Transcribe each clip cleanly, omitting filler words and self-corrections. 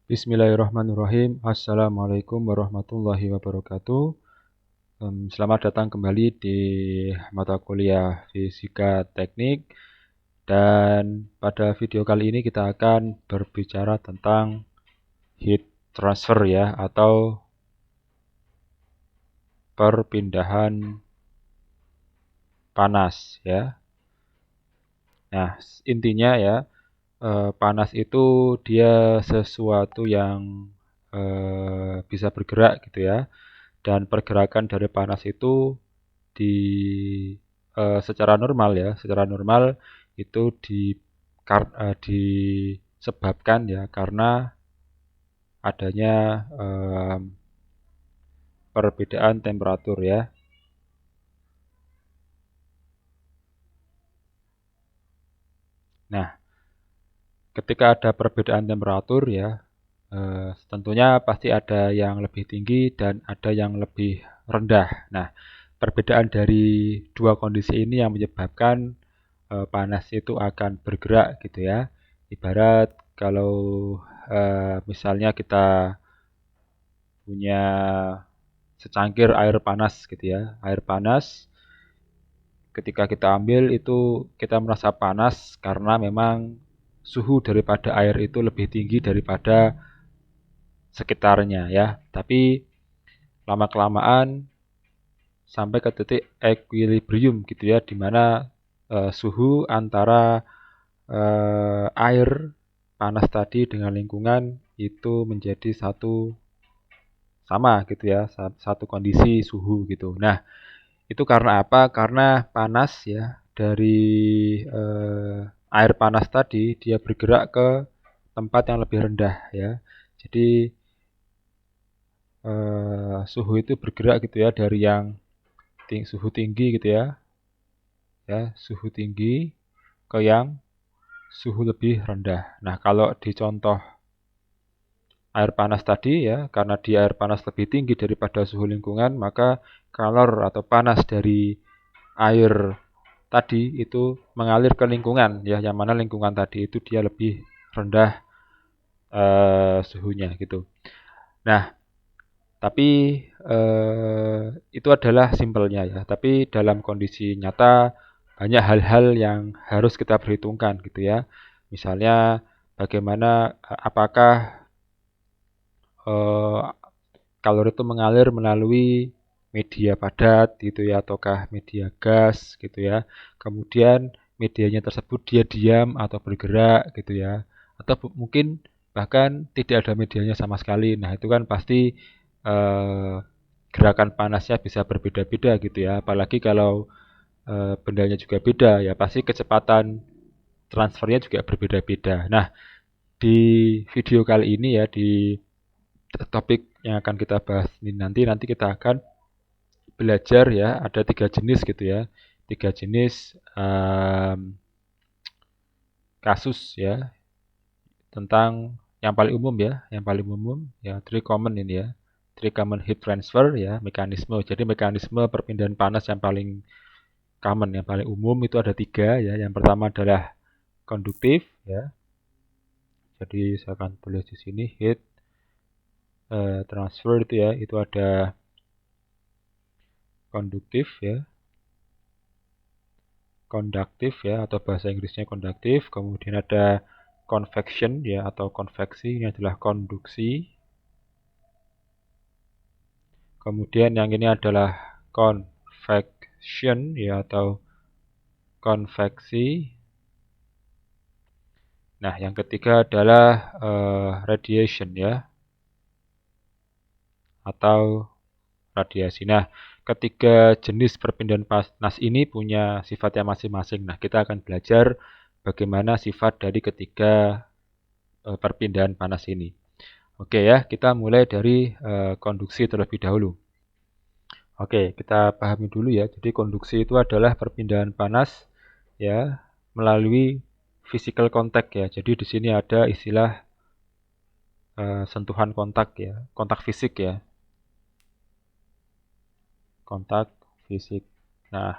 Bismillahirrahmanirrahim. Assalamualaikum warahmatullahi wabarakatuh. Selamat datang kembali di mata kuliah Fisika Teknik. Dan pada video kali ini kita akan berbicara tentang heat transfer ya, atau perpindahan panas ya. Nah, intinya ya, panas itu dia sesuatu yang bisa bergerak gitu ya. Dan pergerakan dari panas itu di secara normal ya, secara normal itu disebabkan ya karena adanya perbedaan temperatur ya. Nah, ketika ada perbedaan temperatur ya, tentunya pasti ada yang lebih tinggi dan ada yang lebih rendah. Nah, perbedaan dari dua kondisi ini yang menyebabkan panas itu akan bergerak gitu ya. Ibarat kalau misalnya kita punya secangkir air panas gitu ya. Air panas ketika kita ambil itu kita merasa panas karena memang suhu daripada air itu lebih tinggi daripada sekitarnya ya. Tapi lama-kelamaan sampai ke titik equilibrium gitu ya, di mana suhu antara air panas tadi dengan lingkungan itu menjadi sama gitu ya, satu kondisi suhu gitu. Nah, itu karena apa? Karena panas ya dari air panas tadi dia bergerak ke tempat yang lebih rendah ya. Jadi suhu itu bergerak gitu ya dari yang suhu tinggi gitu ya suhu tinggi ke yang suhu lebih rendah. Nah, kalau di contoh air panas tadi ya, karena di air panas lebih tinggi daripada suhu lingkungan, maka kalor atau panas dari air tadi itu mengalir ke lingkungan ya, yang mana lingkungan tadi itu dia lebih rendah suhunya gitu. Nah, tapi itu adalah simpelnya ya. Tapi dalam kondisi nyata banyak hal-hal yang harus kita perhitungkan gitu ya. Misalnya bagaimana apakah eh, kalor itu mengalir melalui media padat gitu ya, ataukah media gas gitu ya. Kemudian medianya tersebut dia diam atau bergerak gitu ya. Atau mungkin bahkan tidak ada medianya sama sekali. Nah, itu kan pasti eh, gerakan panasnya bisa berbeda-beda gitu ya. Apalagi kalau bendanya juga beda ya, pasti kecepatan transfernya juga berbeda-beda. Nah, di video kali ini ya, di topik yang akan kita bahas ini nanti kita akan belajar ya, ada 3 jenis gitu ya, 3 jenis kasus ya tentang yang paling umum ya, three common ini ya, three common heat transfer ya, mekanisme. Jadi mekanisme perpindahan panas yang paling common, yang paling umum itu ada 3 ya. Yang pertama adalah konduktif ya. Jadi saya akan tulis di sini heat transfer itu ya, itu ada konduktif ya, konduktif ya, atau bahasa Inggrisnya konduktif. Kemudian ada convection ya, atau konveksi, ini adalah konduksi. Kemudian yang ini adalah convection ya, atau konveksi. Nah, yang ketiga adalah radiation ya, atau radiasi. Nah, ketiga jenis perpindahan panas ini punya sifatnya masing-masing. Nah, kita akan belajar bagaimana sifat dari ketiga perpindahan panas ini. Oke ya, kita mulai dari konduksi terlebih dahulu. Oke, kita pahami dulu ya. Jadi konduksi itu adalah perpindahan panas ya melalui physical contact ya. Jadi di sini ada istilah sentuhan kontak ya, kontak fisik ya. Kontak fisik. Nah,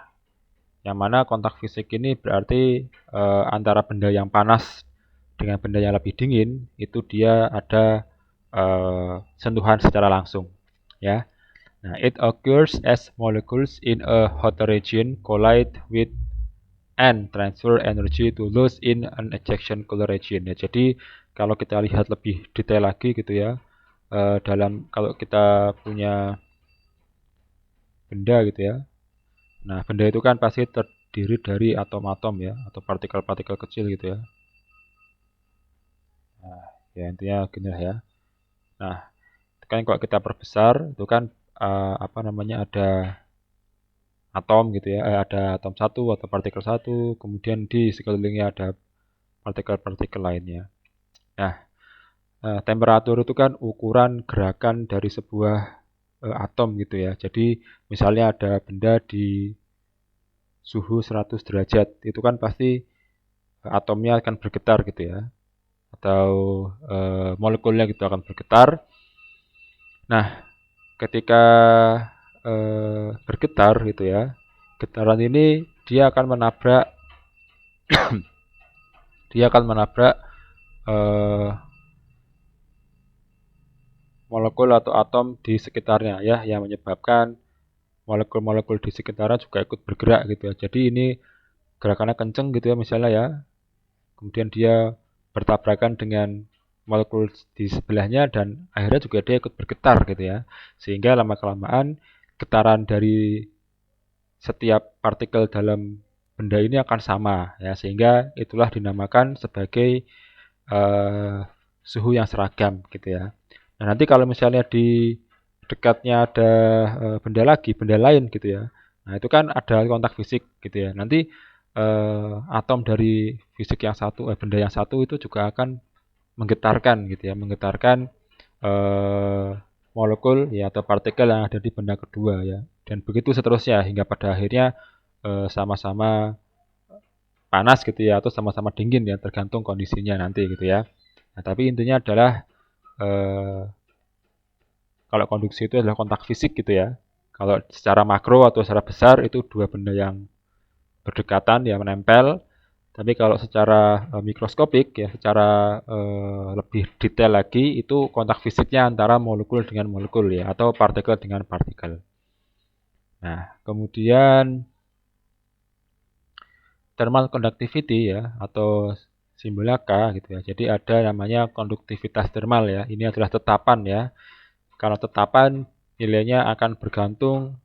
yang mana kontak fisik ini berarti antara benda yang panas dengan benda yang lebih dingin itu dia ada sentuhan secara langsung, ya. Nah, it occurs as molecules in a hot region collide with and transfer energy to lose in an ejection cool region. Ya, jadi kalau kita lihat lebih detail lagi gitu ya, kalau kita punya benda gitu ya. Nah, benda itu kan pasti terdiri dari atom-atom ya, atau partikel-partikel kecil gitu ya. Nah, ya intinya gini lah ya. Nah, kan kalau kita perbesar itu kan apa namanya ada atom gitu ya, ada atom satu atau partikel satu, kemudian di sekelilingnya ada partikel-partikel lainnya. Nah, temperatur itu kan ukuran gerakan dari sebuah atom gitu ya. Jadi misalnya ada benda di suhu 100 derajat, itu kan pasti atomnya akan bergetar gitu ya, atau molekulnya gitu akan bergetar. Nah, ketika bergetar gitu ya, getaran ini dia akan menabrak eh, molekul atau atom di sekitarnya ya, yang menyebabkan molekul-molekul di sekitarnya juga ikut bergerak gitu ya. Jadi ini gerakannya kenceng gitu ya misalnya ya, kemudian dia bertabrakan dengan molekul di sebelahnya dan akhirnya juga dia ikut bergetar gitu ya, sehingga lama-kelamaan getaran dari setiap partikel dalam benda ini akan sama ya, sehingga itulah dinamakan sebagai uh, suhu yang seragam gitu ya. Nah, nanti kalau misalnya di dekatnya ada benda lain gitu ya. Nah, itu kan ada kontak fisik gitu ya. Nanti atom dari fisik yang satu, benda yang satu itu juga akan menggetarkan gitu ya, menggetarkan eh, molekul ya atau partikel yang ada di benda kedua ya. Dan begitu seterusnya hingga pada akhirnya sama-sama panas gitu ya atau sama-sama dingin ya, tergantung kondisinya nanti gitu ya. Nah, tapi intinya adalah eh, kalau konduksi itu adalah kontak fisik gitu ya. Kalau secara makro atau secara besar itu dua benda yang berdekatan ya menempel. Tapi kalau secara mikroskopik ya, secara lebih detail lagi itu kontak fisiknya antara molekul dengan molekul ya, atau partikel dengan partikel. Nah, kemudian thermal conductivity ya, atau simbolnya K gitu ya. Jadi ada namanya konduktivitas thermal ya. Ini adalah tetapan ya. Kalau tetapan nilainya akan bergantung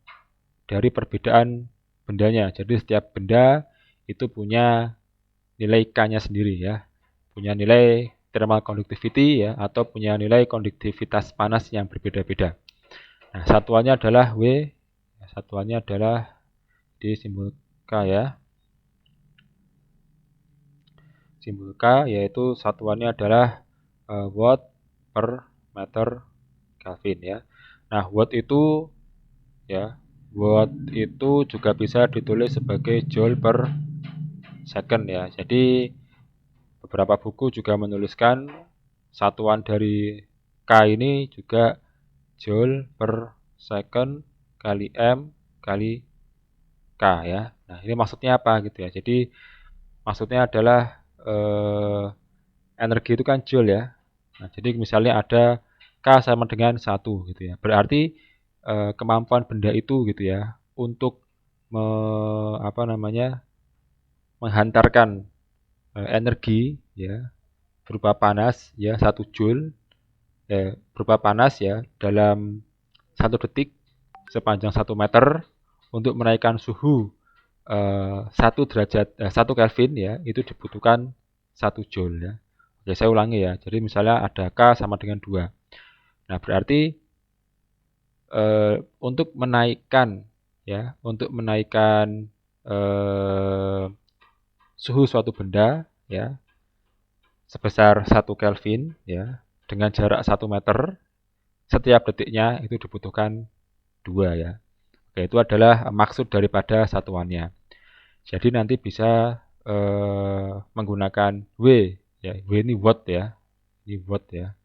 dari perbedaan bendanya. Jadi setiap benda itu punya nilai K-nya sendiri ya. Punya nilai thermal conductivity ya, atau punya nilai konduktivitas panas yang berbeda-beda. Nah, satuannya adalah W, satuannya adalah di simbol K ya. Simbol K yaitu satuannya adalah watt per meter Kelvin ya. Nah, watt itu juga bisa ditulis sebagai joule per second ya. Jadi beberapa buku juga menuliskan satuan dari K ini juga joule per second kali M kali K ya. Nah, ini maksudnya apa gitu ya. Jadi maksudnya adalah energi itu kan joule ya. Nah, jadi misalnya ada K sama dengan 1 gitu ya. Berarti kemampuan benda itu gitu ya untuk apa namanya menghantarkan energi ya berupa panas ya 1 joule berupa panas ya dalam 1 detik sepanjang 1 meter untuk menaikkan suhu 1 derajat 1 Kelvin ya itu dibutuhkan 1 joule ya. Oke, saya ulangi ya. Jadi misalnya ada K sama dengan 2. Nah, berarti untuk menaikkan suhu suatu benda ya sebesar 1 Kelvin ya dengan jarak 1 meter setiap detiknya itu dibutuhkan 2 ya. Oke, itu adalah maksud daripada satuannya. Jadi nanti bisa menggunakan W ya. W ini watt ya. Ini watt ya.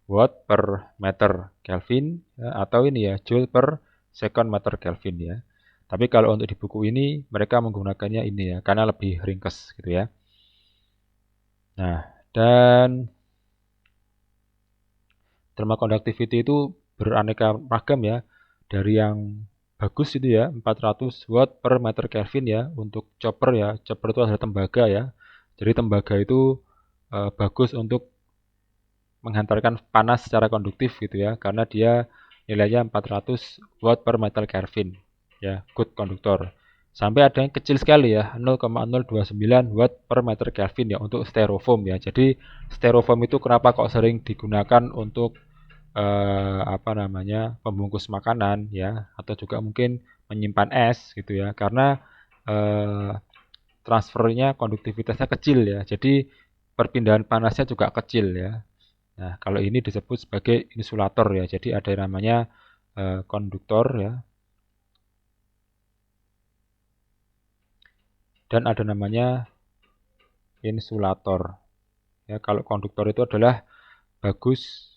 Watt per meter Kelvin ya, atau ini ya joule per second meter Kelvin ya. Tapi kalau untuk di buku ini mereka menggunakannya ini ya karena lebih ringkas gitu ya. Nah, Dan thermal conductivity itu beraneka ragam ya, dari yang bagus itu ya 400 watt per meter Kelvin ya untuk chopper ya. Chopper itu adalah tembaga ya. Jadi tembaga itu bagus untuk menghantarkan panas secara konduktif gitu ya, karena dia nilainya 400 watt per meter Kelvin ya, good konduktor. Sampai ada yang kecil sekali ya, 0,029 watt per meter Kelvin ya untuk styrofoam ya. Jadi styrofoam itu kenapa kok sering digunakan untuk apa namanya, pembungkus makanan ya, atau juga mungkin menyimpan es gitu ya, karena eh, transfernya konduktivitasnya kecil ya, jadi perpindahan panasnya juga kecil ya. Nah, kalau ini disebut sebagai insulator ya, jadi ada yang namanya konduktor ya, dan ada namanya insulator ya. Kalau konduktor itu adalah bagus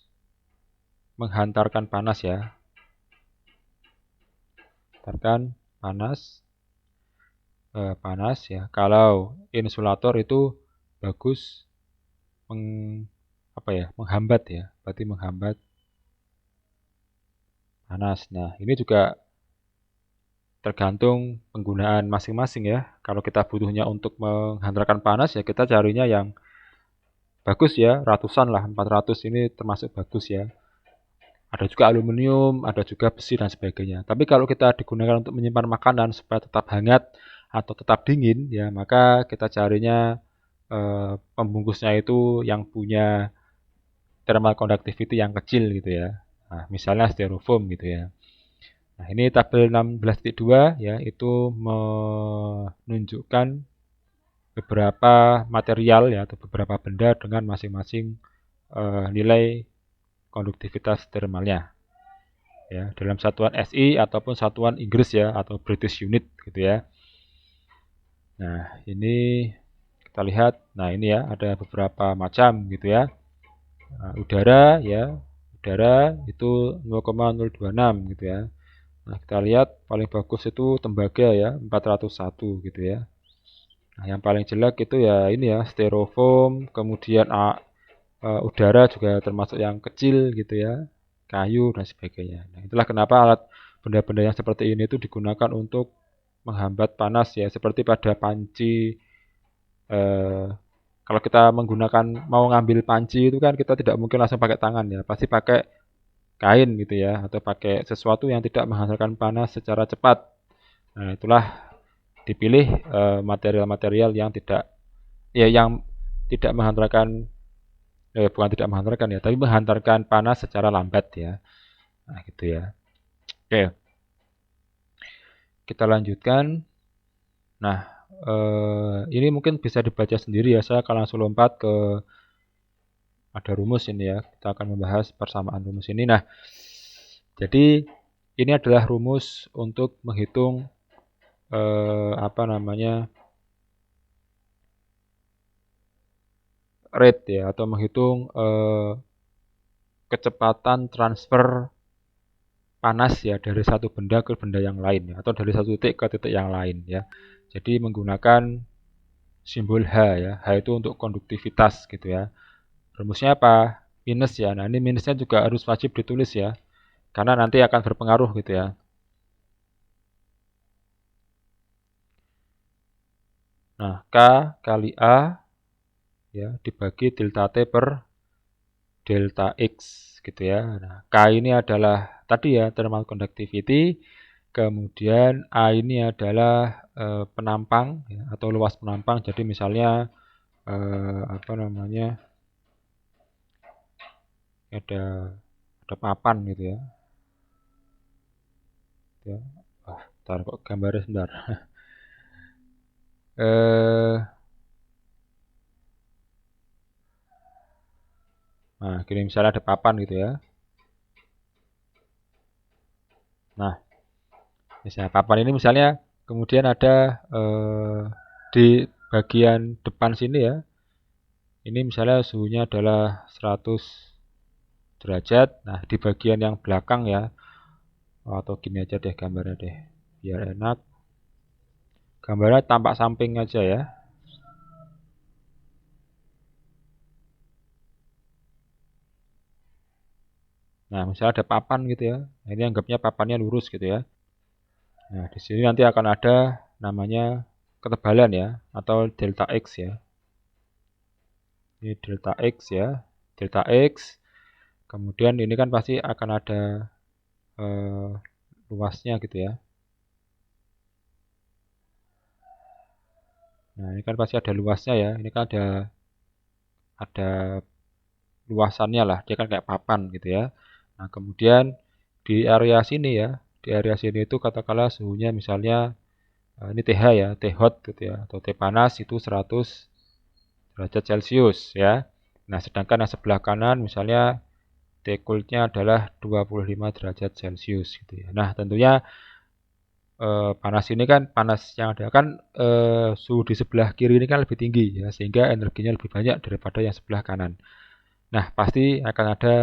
menghantarkan panas ya, hantarkan panas ya. Kalau insulator itu bagus menghambat ya, berarti menghambat panas. Nah, ini juga tergantung penggunaan masing-masing ya. Kalau kita butuhnya untuk menghantarkan panas ya kita carinya yang bagus ya, ratusan lah, 400 ini termasuk bagus ya. Ada juga aluminium, ada juga besi dan sebagainya. Tapi kalau kita digunakan untuk menyimpan makanan supaya tetap hangat atau tetap dingin ya, maka kita carinya pembungkusnya itu yang punya thermal conductivity yang kecil gitu ya. Nah, misalnya styrofoam gitu ya. Nah, ini tabel 16.2 ya, itu menunjukkan beberapa material ya atau beberapa benda dengan masing-masing nilai konduktivitas thermalnya ya dalam satuan SI ataupun satuan Inggris ya atau British unit gitu ya. Nah, ini kita lihat. Nah, ini ya ada beberapa macam gitu ya. Nah, udara ya. Udara itu 0,026 gitu ya. Nah, kita lihat paling bagus itu tembaga ya, 401 gitu ya. Nah, yang paling jelek itu ya ini ya, styrofoam, kemudian udara juga termasuk yang kecil gitu ya, kayu dan sebagainya. Nah, itulah kenapa alat benda-benda yang seperti ini itu digunakan untuk menghambat panas ya, seperti pada panci. Eh, Kalau kita menggunakan mau ngambil panci itu kan kita tidak mungkin langsung pakai tangan ya, pasti pakai kain gitu ya, atau pakai sesuatu yang tidak menghasilkan panas secara cepat. Nah, itulah dipilih material-material yang tidak ya yang tidak menghantarkan bukan tidak menghantarkan ya, tapi menghantarkan panas secara lambat ya. Nah, gitu ya. Oke, kita lanjutkan. Nah, ini mungkin bisa dibaca sendiri ya. Saya akan langsung lompat ke ada rumus ini ya. Kita akan membahas persamaan rumus ini. Nah, jadi ini adalah rumus untuk menghitung apa namanya rate ya atau menghitung kecepatan transfer panas ya dari satu benda ke benda yang lain ya, atau dari satu titik ke titik yang lain ya. Jadi menggunakan simbol H ya. H itu untuk konduktivitas gitu ya. Rumusnya apa? Minus ya. Nah, ini minusnya juga harus wajib ditulis ya. Karena nanti akan berpengaruh gitu ya. Nah, K kali A ya dibagi delta T per delta X gitu ya. Nah, K ini adalah tadi ya thermal conductivity, kemudian A ini adalah penampang ya, atau luas penampang. Jadi misalnya apa namanya ada papan gitu ya. Ya. Wah, ntar kok gambarnya sebentar. eh Nah, gini misalnya ada papan gitu ya. Nah, misalnya papan ini misalnya kemudian ada di bagian depan sini ya. Ini misalnya suhunya adalah 100 derajat. Nah, di bagian yang belakang ya. Atau gini aja deh gambarnya deh. Biar enak. Gambarnya tampak samping aja ya. Nah, misalnya ada papan gitu ya. Nah, ini anggapnya papannya lurus gitu ya. Nah, di sini nanti akan ada namanya ketebalan ya, atau delta X ya. Ini delta X ya. Delta X. Kemudian ini kan pasti akan ada eh, luasnya gitu ya. Nah, ini kan pasti ada luasnya ya. Ini kan ada luasannya lah. Dia kan kayak papan gitu ya. Nah, kemudian di area sini ya, di area sini itu katakanlah suhunya misalnya ini TH ya, T hot gitu ya, atau T panas itu 100 derajat Celcius ya. Nah, sedangkan yang sebelah kanan misalnya T coolnya adalah 25 derajat Celcius gitu ya. Nah, tentunya panas ini kan panas yang ada kan suhu di sebelah kiri ini kan lebih tinggi ya, sehingga energinya lebih banyak daripada yang sebelah kanan. Nah, pasti akan ada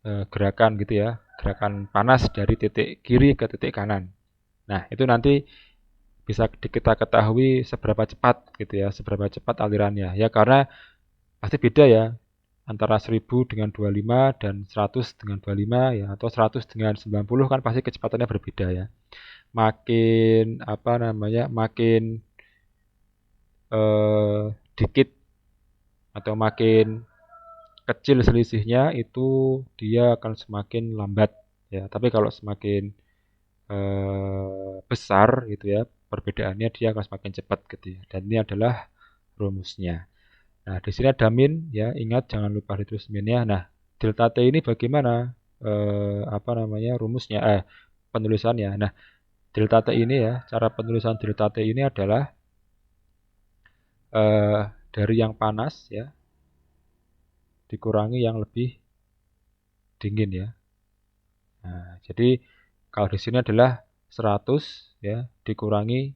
gerakan gitu ya, gerakan panas dari titik kiri ke titik kanan. Nah, itu nanti bisa kita ketahui seberapa cepat gitu ya, seberapa cepat alirannya. Ya karena pasti beda ya antara 1000 dengan 25 dan 100 dengan 25 ya, atau 100 dengan 90 kan pasti kecepatannya berbeda ya. Makin apa namanya, makin eh, dikit atau makin kecil selisihnya itu dia akan semakin lambat ya. Tapi kalau semakin besar gitu ya perbedaannya, dia akan semakin cepat gitu ya. Dan ini adalah rumusnya. Nah, di sini ada min ya, ingat jangan lupa ditulis minnya. Nah, delta T ini bagaimana apa namanya rumusnya penulisannya. Nah, delta T ini ya, cara penulisan delta T ini adalah eh, dari yang panas ya dikurangi yang lebih dingin ya. Nah, jadi kalau di sini adalah 100 ya dikurangi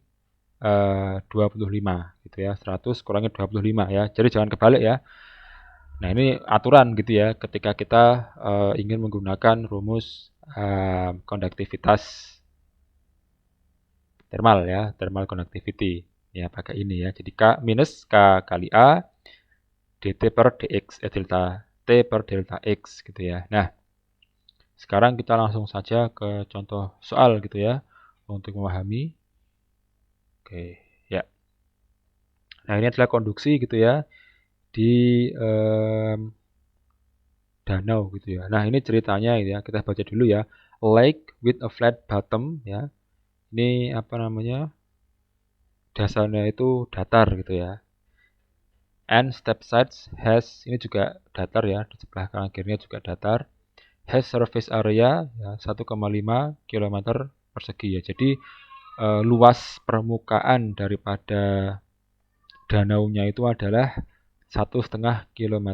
25 gitu ya. 100 kurangi 25 ya. Jadi jangan kebalik ya. Nah, ini aturan gitu ya ketika kita ingin menggunakan rumus konduktivitas thermal ya, thermal conductivity. Ya, pakai ini ya. Jadi K minus K kali A dt per dx delta T per delta X gitu ya. Nah, sekarang kita langsung saja ke contoh soal gitu ya untuk memahami. Oke, ya. Nah, ini adalah konduksi gitu ya di danau gitu ya. Nah, ini ceritanya gitu ya. Kita baca dulu ya. Lake with a flat bottom ya. Ini apa namanya? Dasarnya itu datar gitu ya. And step sides has ini juga datar ya. Di sebelah kanan kirinya juga datar. Has surface area ya 1,5 km persegi ya. Jadi luas permukaan daripada danaunya itu adalah 1,5 km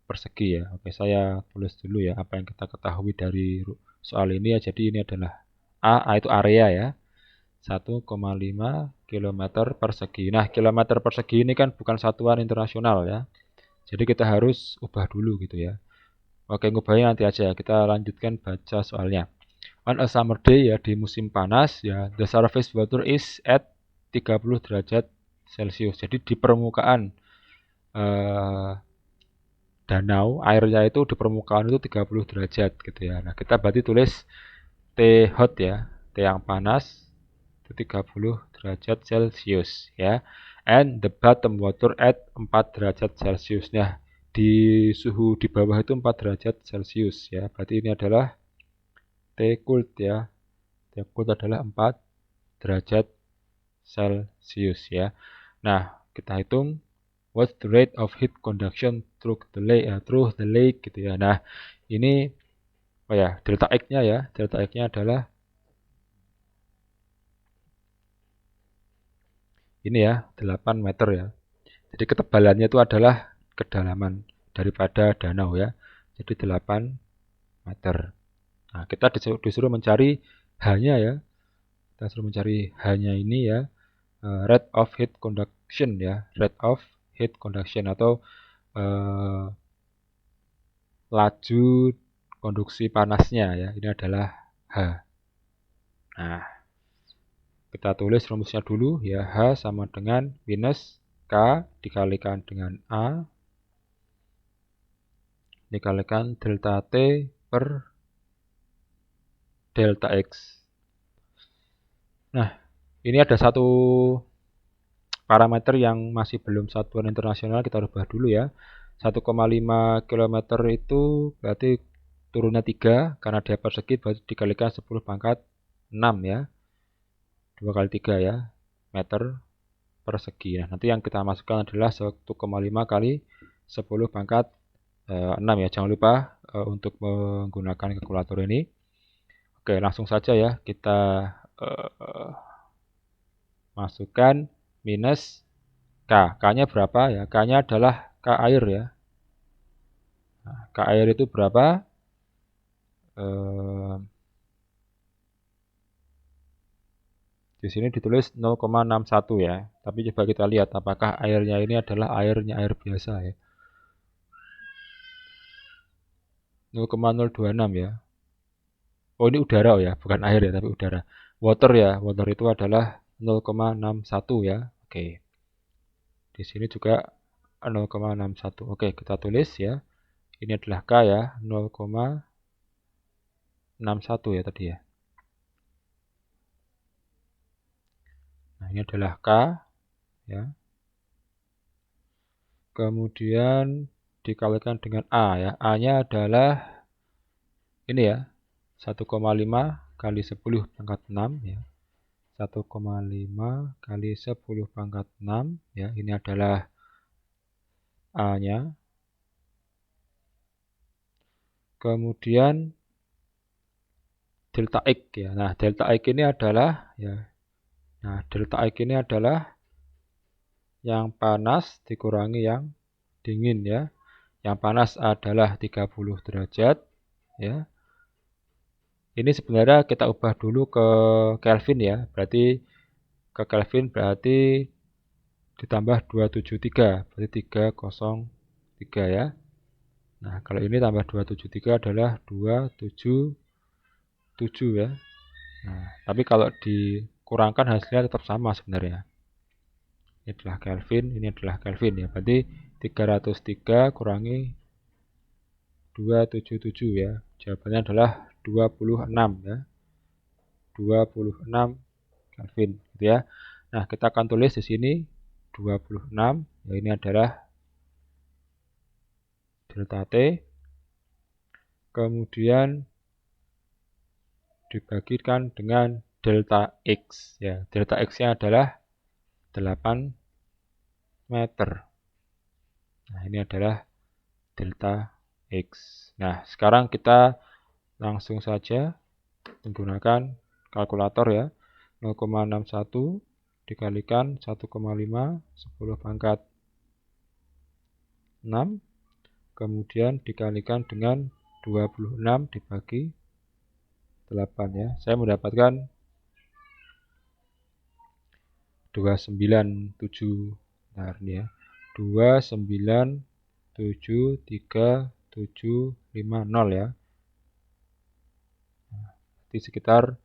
persegi ya. Oke, saya tulis dulu ya apa yang kita ketahui dari soal ini ya. Jadi ini adalah A itu area ya. 1,5 km persegi. Nah, kilometer persegi ini kan bukan satuan internasional ya. Jadi kita harus ubah dulu gitu ya. Oke, ngubahnya nanti aja. Kita lanjutkan baca soalnya. On a summer day ya di musim panas ya, the surface water is at 30 derajat Celcius. Jadi di permukaan eh, danau airnya itu di permukaan itu 30 derajat gitu ya. Nah, kita berarti tulis T hot ya, T yang panas itu 30 derajat Celcius ya. And the bottom water at 4 derajat Celcius. Nah, di suhu di bawah itu 4 derajat Celcius ya. Berarti ini adalah T cold ya. T cold adalah 4 derajat Celcius ya. Nah, kita hitung what's the rate of heat conduction through the lake gitu ya. Nah, ini oh ya, delta X-nya ya. Delta X-nya adalah ini ya, 8 meter ya. Jadi ketebalannya itu adalah kedalaman daripada danau ya. Jadi 8 meter. Nah, kita disuruh mencari H-nya ya. Kita suruh mencari H-nya ini ya. Rate of heat conduction ya. Rate of heat conduction atau eh, laju konduksi panasnya ya. Ini adalah H. Nah, kita tulis rumusnya dulu ya. H sama dengan minus K dikalikan dengan A dikalikan delta T per delta X. Nah, ini ada satu parameter yang masih belum satuan internasional, kita rubah dulu ya. 1,5 km itu berarti turunnya 3, karena dia persegi berarti dikalikan 10 pangkat 6 ya. 2 kali 3 ya, meter persegi. Nah, nanti yang kita masukkan adalah 1,5 kali 10 pangkat 6 ya. Jangan lupa untuk menggunakan kalkulator ini. Oke, langsung saja ya kita masukkan minus K. K-nya berapa ya? K-nya adalah K air ya. Nah, K air itu berapa? Di sini ditulis 0,61 ya. Tapi coba kita lihat apakah airnya ini adalah airnya air biasa ya. 0,026 ya. Oh, ini udara ya, bukan air ya, tapi udara. Water ya, water itu adalah 0,61 ya. Oke. Di sini juga 0,61. Oke, kita tulis ya. Ini adalah K ya, 0,61 ya tadi ya. Nah, ini adalah K ya. Kemudian dikalikan dengan A ya. A-nya adalah ini ya. 1,5 kali 10 pangkat 6 ya. 1,5 kali 10 pangkat 6 ya. Ini adalah A-nya. Kemudian delta X ya. Nah, delta X ini adalah ya. Nah, delta X ini adalah yang panas dikurangi yang dingin ya. Yang panas adalah 30 derajat ya. Ini sebenarnya kita ubah dulu ke Kelvin ya. Berarti ke Kelvin berarti ditambah 273, berarti 303 ya. Nah, kalau ini tambah 273 adalah 277 ya. Nah, tapi kalau dikurangkan hasilnya tetap sama sebenarnya. Ini adalah Kelvin, ini adalah Kelvin ya. Berarti 303 kurangi 277 ya. Jawabannya adalah 26 ya. 26 Kelvin gitu ya. Nah, kita akan tulis di sini 26 ya, ini adalah delta T. Kemudian dibagikan dengan delta X ya. Delta X-nya adalah 8 meter. Nah, ini adalah delta X. Nah, sekarang kita langsung saja menggunakan kalkulator ya. 0,61 dikalikan 1,5 10 pangkat 6, kemudian dikalikan dengan 26 dibagi 8 ya. Saya mendapatkan 297. Nah, ini ya. 2973750 ya. Jadi sekitar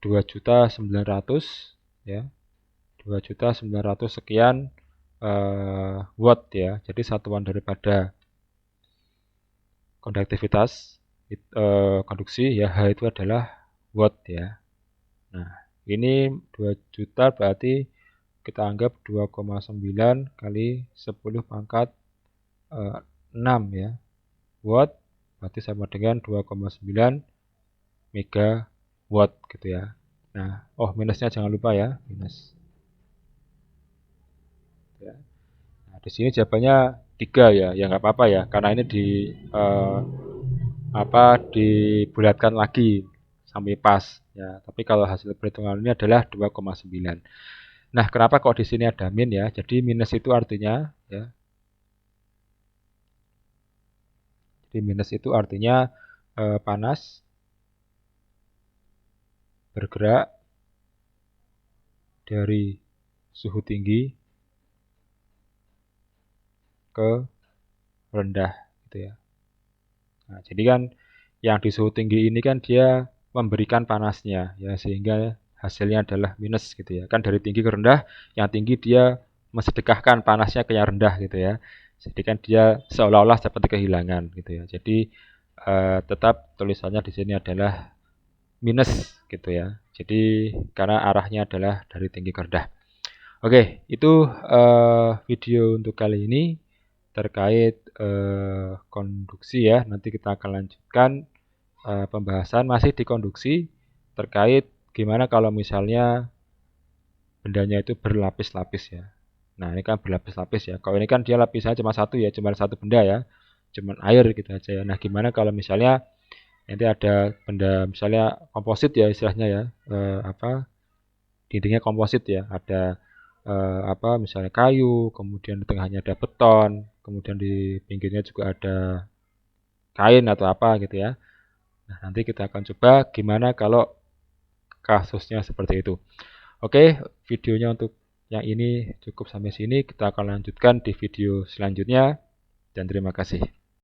2.900.000 ya. 2.900.000 sekian watt ya. Jadi satuan daripada konduktivitas konduksi ya, H itu adalah watt ya. Nah, ini 2 juta berarti kita anggap 2,9 kali 10 pangkat 6 ya. Watt berarti sama dengan 2,9 megawatt gitu ya. Nah, minusnya jangan lupa ya, minus. Ya. Nah, di sini jawabannya 3 ya. Ya nggak apa-apa ya, karena ini dibulatkan lagi sampai pas ya. Tapi kalau hasil perhitungan ini adalah 2,9. Nah, kenapa kok di sini ada min ya? Jadi minus itu artinya ya. Jadi minus itu artinya panas bergerak dari suhu tinggi ke rendah gitu ya. Nah, jadi kan yang di suhu tinggi ini kan dia memberikan panasnya ya, sehingga hasilnya adalah minus gitu ya. Kan dari tinggi ke rendah, yang tinggi dia mensedekahkan panasnya ke yang rendah gitu ya. Jadi kan dia seolah-olah seperti kehilangan gitu ya. Jadi tetap tulisannya di sini adalah minus gitu ya. Jadi karena arahnya adalah dari tinggi ke rendah. Oke, itu video untuk kali ini terkait konduksi ya. Nanti kita akan lanjutkan pembahasan masih di konduksi terkait gimana kalau misalnya bendanya itu berlapis-lapis ya. Nah, ini kan berlapis-lapis ya. Kalau ini kan dia lapisnya cuma satu ya, cuma satu benda ya. Cuman air gitu aja ya. Nah, gimana kalau misalnya nanti ada benda misalnya komposit ya istilahnya ya. Apa dindingnya komposit ya. Ada apa misalnya kayu, kemudian di tengahnya ada beton, kemudian di pinggirnya juga ada kain atau apa gitu ya. Nah, nanti kita akan coba gimana kalau kasusnya seperti itu. Oke, videonya untuk yang ini cukup sampai sini. Kita akan lanjutkan di video selanjutnya dan terima kasih.